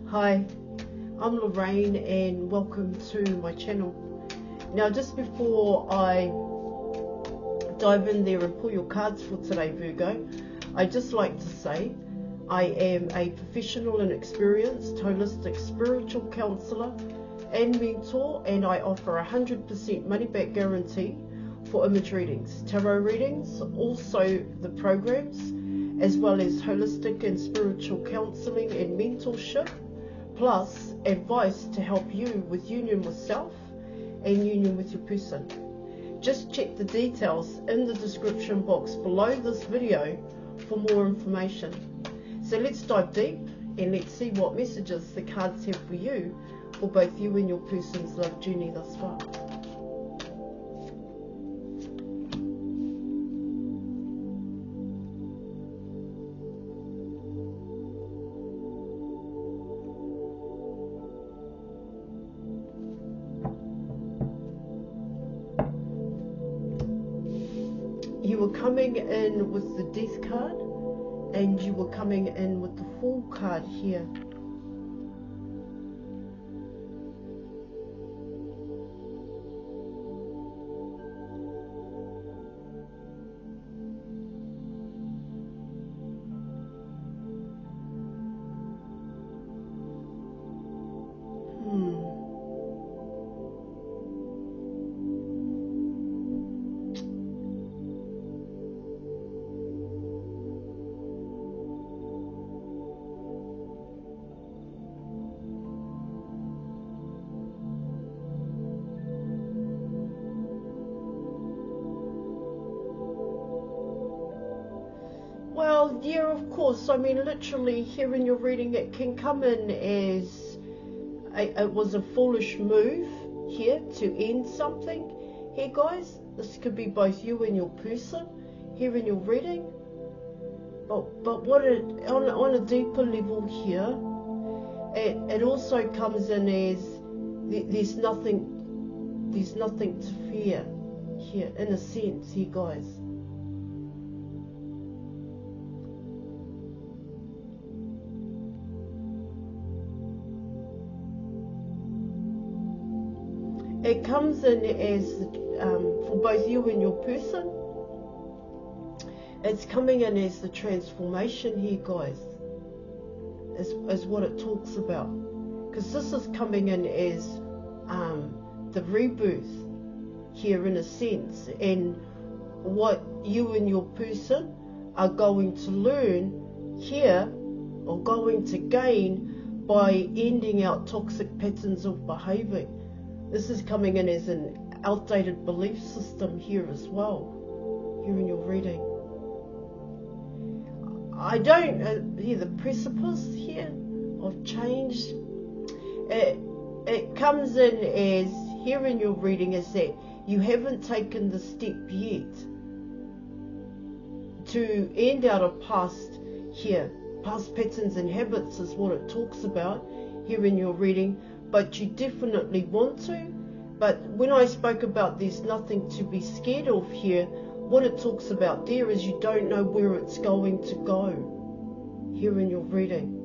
Hi, I'm Lorraine and welcome to my channel. Now just before I dive in there and pull your cards for today, Virgo, I'd just like to say I am a professional and experienced holistic spiritual counsellor and mentor, and I offer 100% money back guarantee for image readings, tarot readings, also the programs, as well as holistic and spiritual counselling and mentorship, plus advice to help you with union with self and union with your person. Just check the details in the description box below this video for more information. So let's dive deep and let's see what messages the cards have for you, for both you and your person's love journey thus far. You were coming in with the Death card, and you were coming in with the Fool card here. Well, yeah, of course. I mean, literally, here in your reading, it can come in as it was a foolish move here to end something. Here, guys, this could be both you and your person here in your reading. But what it, on a deeper level here, it also comes in as there's nothing to fear here, in a sense, here, guys. It comes in as, for both you and your person, it's coming in as the transformation here, guys, is what it talks about. Because this is coming in as the rebirth here, in a sense, and what you and your person are going to learn here, or going to gain, by ending out toxic patterns of behaving. This is coming in as an outdated belief system here as well, here in your reading. I don't hear the precipice here of change. It comes in as, here in your reading, is that you haven't taken the step yet to end out of past here. Past patterns and habits is what it talks about here in your reading. But you definitely want to. But when I spoke about there's nothing to be scared of here, what it talks about there is you don't know where it's going to go here in your reading.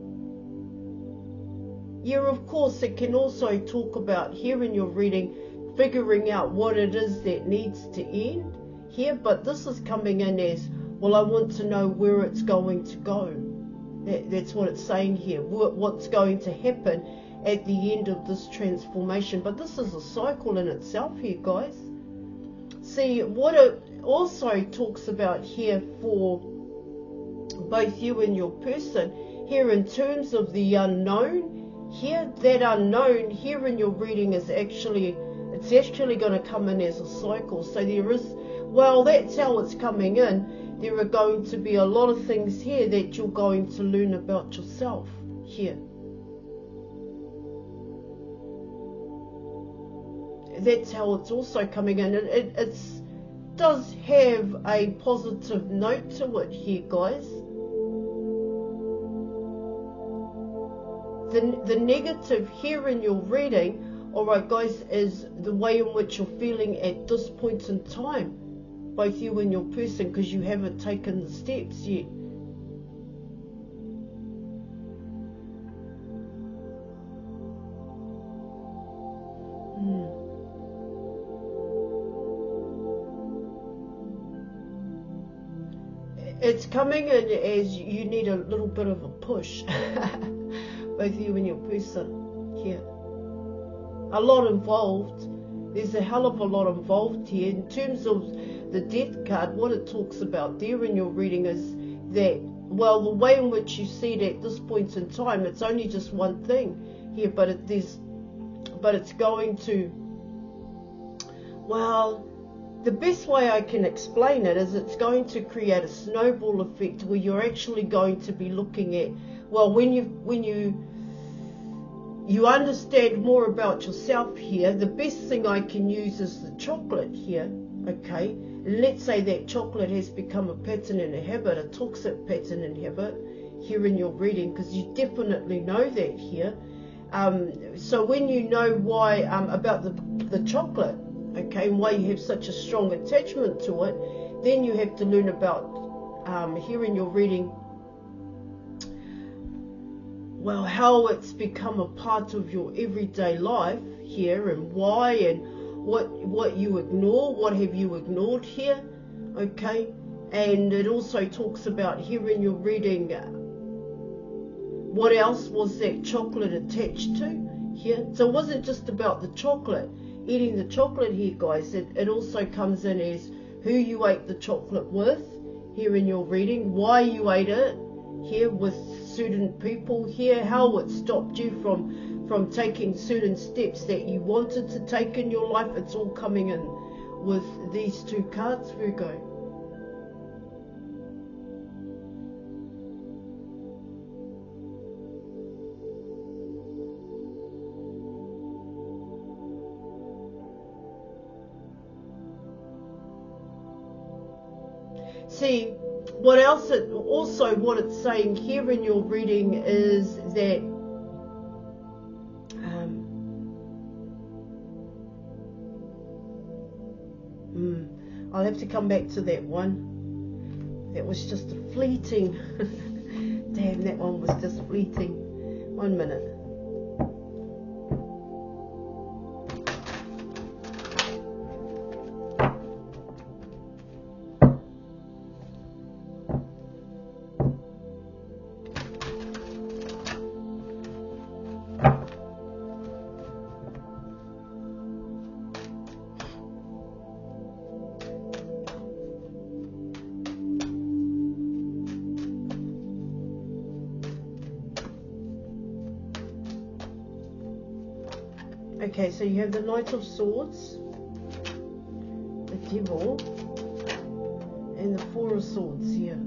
Yeah, of course, it can also talk about here in your reading figuring out what it is that needs to end here, but this is coming in as, well, I want to know where it's going to go. That's what it's saying here, what's going to happen at the end of this transformation. But this is a cycle in itself here, guys. See, what it also talks about here for both you and your person, here in terms of the unknown, here, that unknown here in your reading is actually, it's actually going to come in as a cycle. So there is, well, that's how it's coming in. There are going to be a lot of things here that you're going to learn about yourself here. That's how it's also coming in. It does have a positive note to it here, guys. The negative here in your reading, alright guys, is the way in which you're feeling at this point in time, both you and your person, because you haven't taken the steps yet. It's coming in as you need a little bit of a push, both you and your person here. A lot involved. There's a hell of a lot involved here. In terms of the death card, what it talks about there in your reading is that, well, the way in which you see it at this point in time, it's only just one thing here, but it's going to, well, the best way I can explain it is it's going to create a snowball effect where you're actually going to be looking at, well, when you understand more about yourself here, the best thing I can use is the chocolate here, okay? And let's say that chocolate has become a pattern and a habit, a toxic pattern and habit here in your reading, because you definitely know that here. So when you know why, about the chocolate, okay, and why you have such a strong attachment to it, then you have to learn about, here in your reading, well, how it's become a part of your everyday life here, and why, and what you ignore, what have you ignored here, okay? And it also talks about here in your reading, what else was that chocolate attached to here? So it wasn't just about the chocolate, eating the chocolate here, guys. It also comes in as who you ate the chocolate with here in your reading, why you ate it here with certain people here, how it stopped you from taking certain steps that you wanted to take in your life. It's all coming in with these two cards, Virgo. See, what it's saying here in your reading is that I'll have to come back to that one. That was just a fleeting, damn, that one was just fleeting. 1 minute. Okay, so you have the Knight of Swords, the Devil, and the Four of Swords here.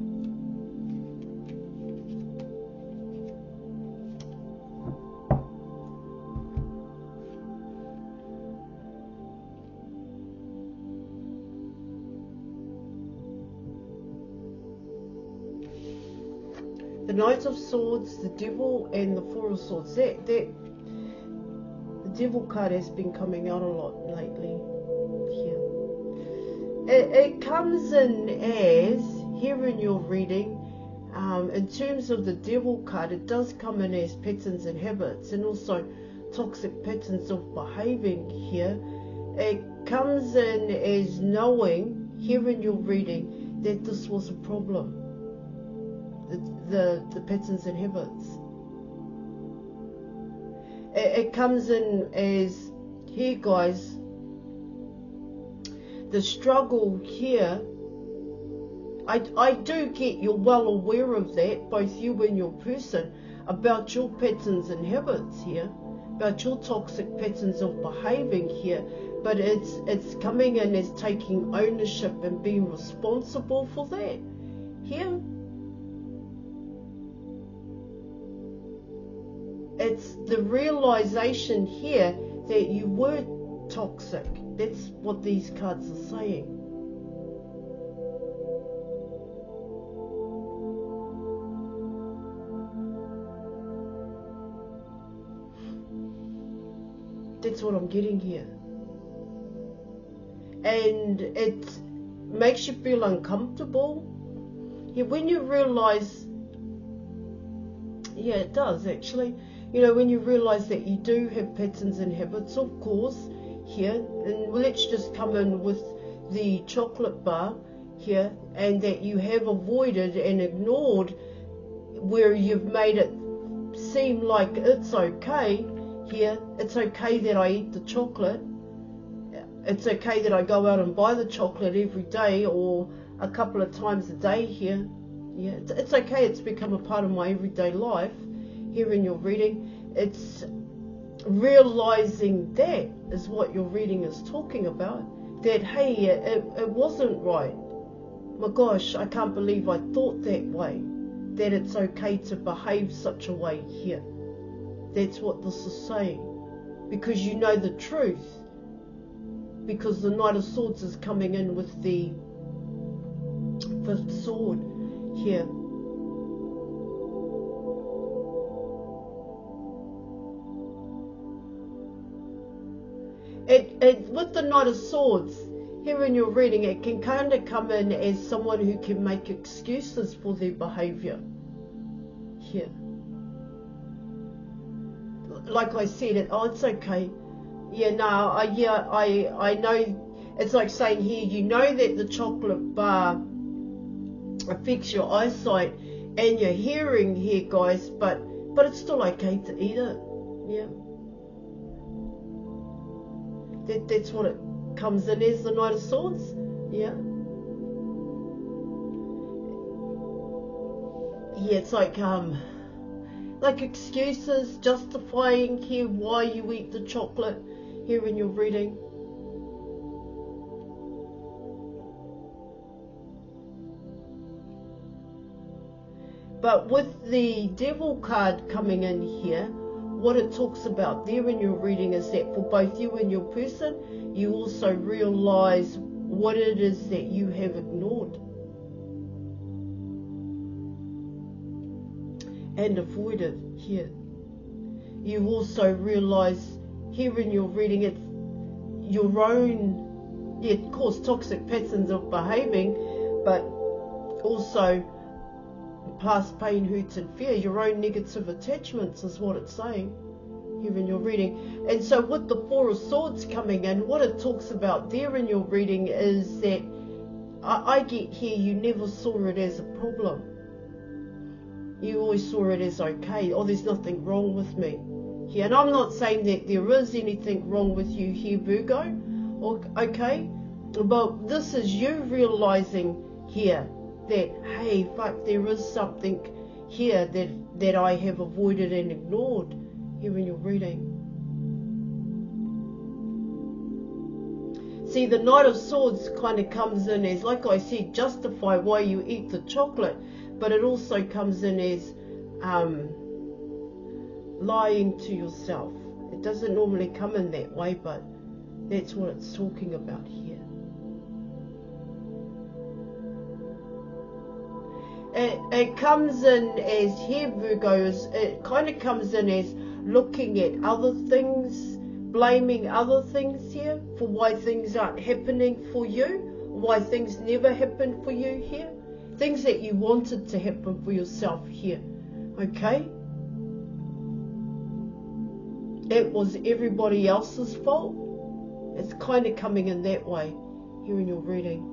The Knight of Swords, the Devil, and the Four of Swords. The Devil card has been coming out a lot lately here. It comes in as, here in your reading, in terms of the Devil card, it does come in as patterns and habits, and also toxic patterns of behaving here. It comes in as knowing, here in your reading, that this was a problem, the patterns and habits. It comes in as, here guys, the struggle here. I do get you're well aware of that, both you and your person, about your patterns and habits here, about your toxic patterns of behaving here, but it's coming in as taking ownership and being responsible for that here. It's the realization here that you were toxic. That's what these cards are saying. That's what I'm getting here. And it makes you feel uncomfortable. Yeah, when you realize, yeah, it does actually. You know, when you realize that you do have patterns and habits, of course, here, and let's just come in with the chocolate bar here, and that you have avoided and ignored, where you've made it seem like it's okay here. It's okay that I eat the chocolate. It's okay that I go out and buy the chocolate every day or a couple of times a day here. Yeah, it's okay. It's become a part of my everyday life here in your reading. It's realizing that is what your reading is talking about. That, hey, it wasn't right. My gosh, I can't believe I thought that way. That it's okay to behave such a way here. That's what this is saying. Because you know the truth. Because the Knight of Swords is coming in with the 5th sword here. With the Knight of Swords, here in your reading, it can kind of come in as someone who can make excuses for their behaviour. Here. Like I said, it's okay. Yeah, no, I know. It's like saying here, you know that the chocolate bar affects your eyesight and your hearing here, guys, but it's still okay to eat it. Yeah. That's what it comes in as, the Knight of Swords. Yeah. Yeah, it's like excuses, justifying here why you eat the chocolate here in your reading. But with the Devil card coming in here, what it talks about there in your reading is that for both you and your person, you also realize what it is that you have ignored and avoided here. You also realize here in your reading it's your own, yeah, of course, toxic patterns of behaving, but also past pain, hurts and fear, your own negative attachments is what it's saying here in your reading. And so with the 4 of Swords coming in, what it talks about there in your reading is that I get here, you never saw it as a problem. You always saw it as okay. Oh, there's nothing wrong with me here. And I'm not saying that there is anything wrong with you here, Virgo. Okay, but this is you realizing here that, hey, fuck, there is something here that I have avoided and ignored here in your reading. See, the Knight of Swords kind of comes in as, like I said, justify why you eat the chocolate, but it also comes in as lying to yourself. It doesn't normally come in that way, but that's what it's talking about here. It comes in as here, Virgo, it kind of comes in as looking at other things, blaming other things here for why things aren't happening for you, why things never happen for you here, things that you wanted to happen for yourself here, okay? It was everybody else's fault. It's kind of coming in that way here in your reading.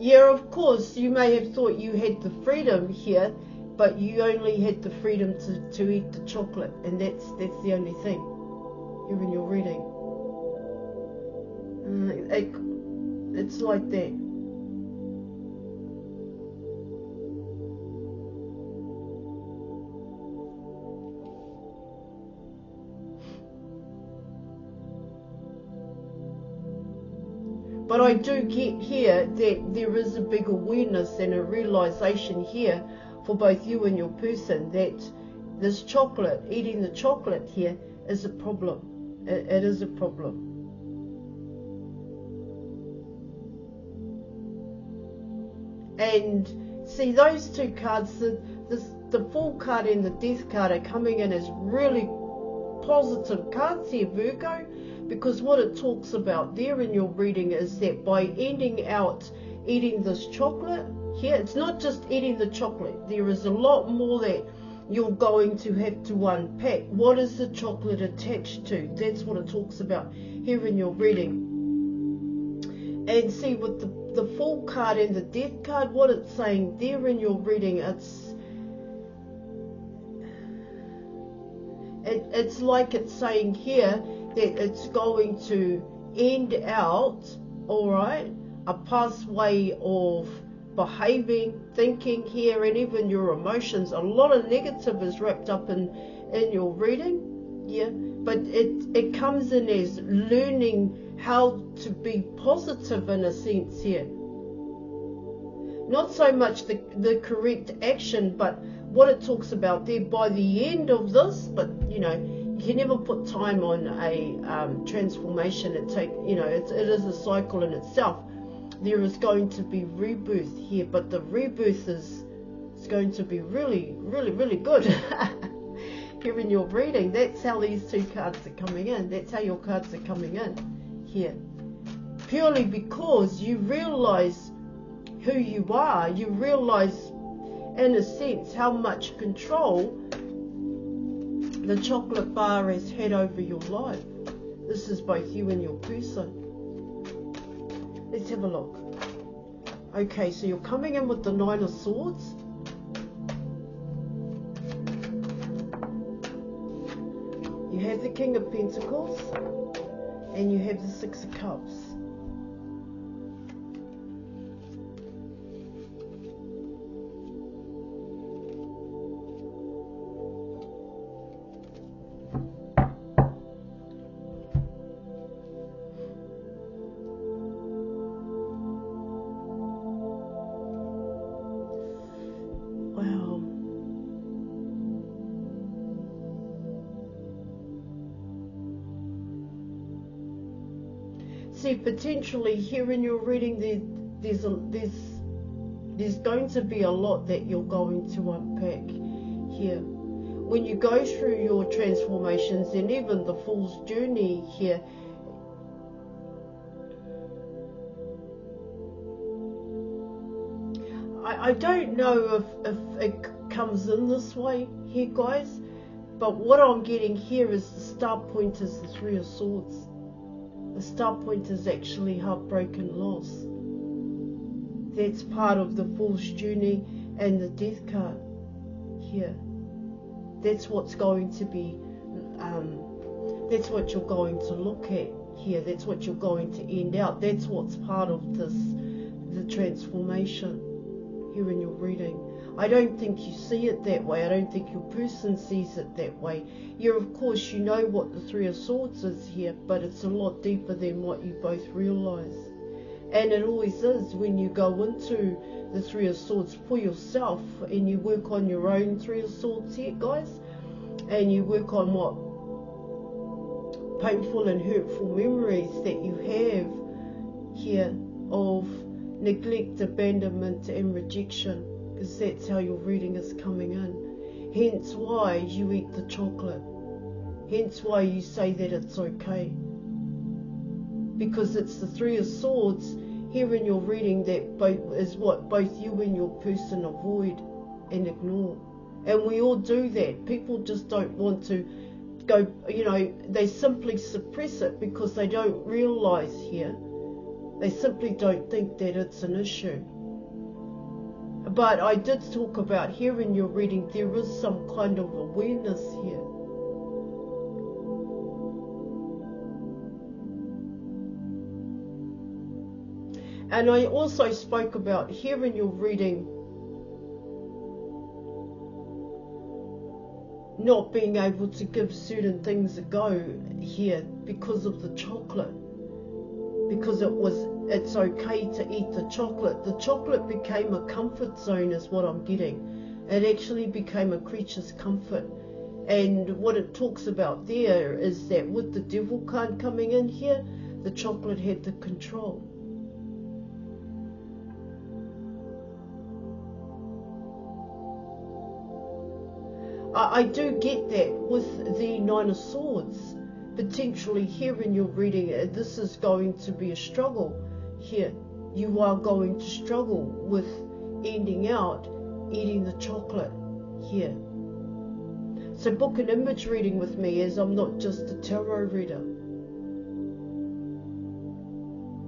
Yeah, of course, you may have thought you had the freedom here, but you only had the freedom to eat the chocolate, and that's the only thing here in your reading. It's like that. But I do get here that there is a big awareness and a realization here for both you and your person that this chocolate, eating the chocolate here, is a problem. It is a problem. And see, those two cards, the Fool card and the Death card are coming in as really positive cards here, Virgo. Because what it talks about there in your reading is that by ending out eating this chocolate here, it's not just eating the chocolate. There is a lot more that you're going to have to unpack. What is the chocolate attached to? That's what it talks about here in your reading. And see, with the Fool card and the Death card, what it's saying there in your reading, it's like it's saying here that it's going to end out, all right, a past way of behaving, thinking here, and even your emotions. A lot of negative is wrapped up in your reading, yeah, but it comes in as learning how to be positive in a sense here. Not so much the correct action, but what it talks about there by the end of this. But you know, you can never put time on a transformation. It is a cycle in itself. There is going to be rebirth here, but the rebirth is going to be really, really, really good. Here in your reading, that's how these two cards are coming in. That's how your cards are coming in here. Purely because you realize who you are. You realize, in a sense, how much control the chocolate bar has had over your life. This is both you and your person. Let's have a look. Okay, so you're coming in with the Nine of Swords. You have the King of Pentacles. And you have the Six of Cups. See, potentially here in your reading, there's going to be a lot that you're going to unpack here. When you go through your transformations and even the Fool's journey here, I don't know if it comes in this way here, guys, but what I'm getting here is the start point is the Three of Swords. The start point is actually heartbroken loss. That's part of the Fool's journey and the Death card here. That's what's going to be, that's what you're going to look at here. That's what you're going to end out. That's what's part of this, the transformation here in your reading. I don't think you see it that way. I don't think your person sees it that way. Yeah, of course, you know what the Three of Swords is here, but it's a lot deeper than what you both realise. And it always is when you go into the Three of Swords for yourself and you work on your own Three of Swords here, guys, and you work on what painful and hurtful memories that you have here of neglect, abandonment and rejection. Because that's how your reading is coming in. Hence why you eat the chocolate. Hence why you say that it's okay. Because it's the Three of Swords here in your reading that is what both you and your person avoid and ignore. And we all do that. People just don't want to go, you know, they simply suppress it because they don't realise here. They simply don't think that it's an issue. But I did talk about here in your reading, there is some kind of awareness here. And I also spoke about here in your reading, not being able to give certain things a go here because of the chocolate. Because it's okay to eat the chocolate. The chocolate became a comfort zone is what I'm getting. It actually became a creature's comfort. And what it talks about there is that with the Devil card coming in here, the chocolate had the control. I do get that with the Nine of Swords. Potentially here in your reading, this is going to be a struggle here. You are going to struggle with ending out eating the chocolate here. So book an image reading with me, as I'm not just a tarot reader.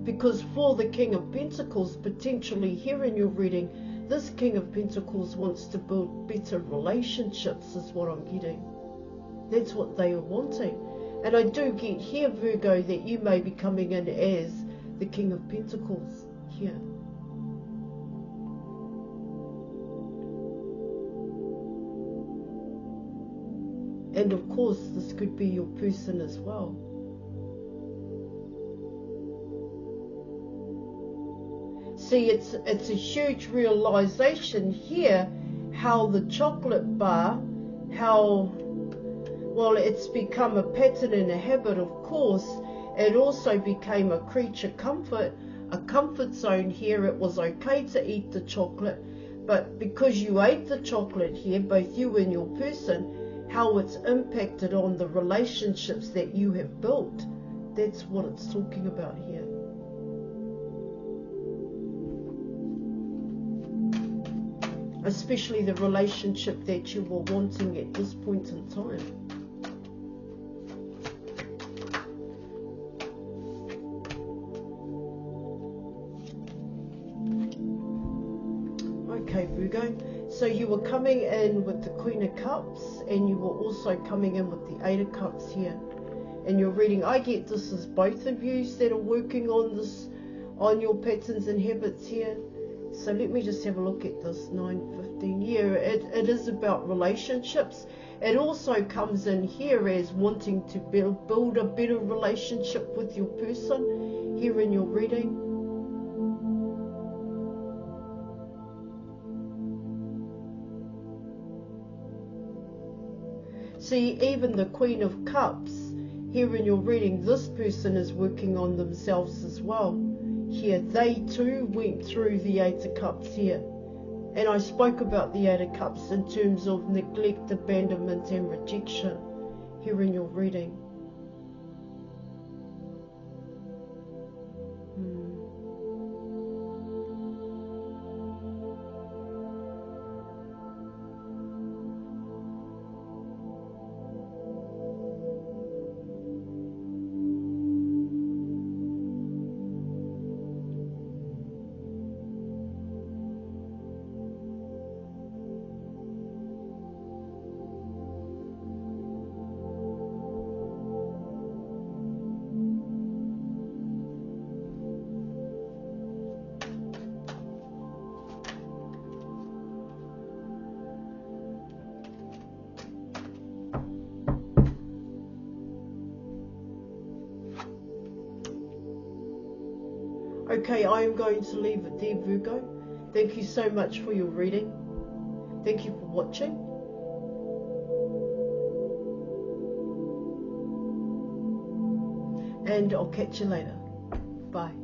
Because for the King of Pentacles, potentially here in your reading, this King of Pentacles wants to build better relationships, is what I'm getting. That's what they are wanting. And I do get here, Virgo, that you may be coming in as the King of Pentacles here. And of course, this could be your person as well. See, it's a huge realization here how the chocolate bar, well, it's become a pattern and a habit, of course. It also became a creature comfort, a comfort zone here. It was okay to eat the chocolate, but because you ate the chocolate here, both you and your person, how it's impacted on the relationships that you have built. That's what it's talking about here. Especially the relationship that you were wanting at this point in time. Okay, Virgo. So you were coming in with the Queen of Cups, and you were also coming in with the Eight of Cups here. And you're reading, I get this as both of you that are working on this, on your patterns and habits here. So let me just have a look at this 9:15. Yeah, it is about relationships. It also comes in here as wanting to build a better relationship with your person here in your reading. See, even the Queen of Cups here in your reading, this person is working on themselves as well. Here, they too went through the Eight of Cups here. And I spoke about the Eight of Cups in terms of neglect, abandonment and rejection here in your reading. Okay, I am going to leave it there, Virgo. Thank you so much for your reading. Thank you for watching. And I'll catch you later. Bye.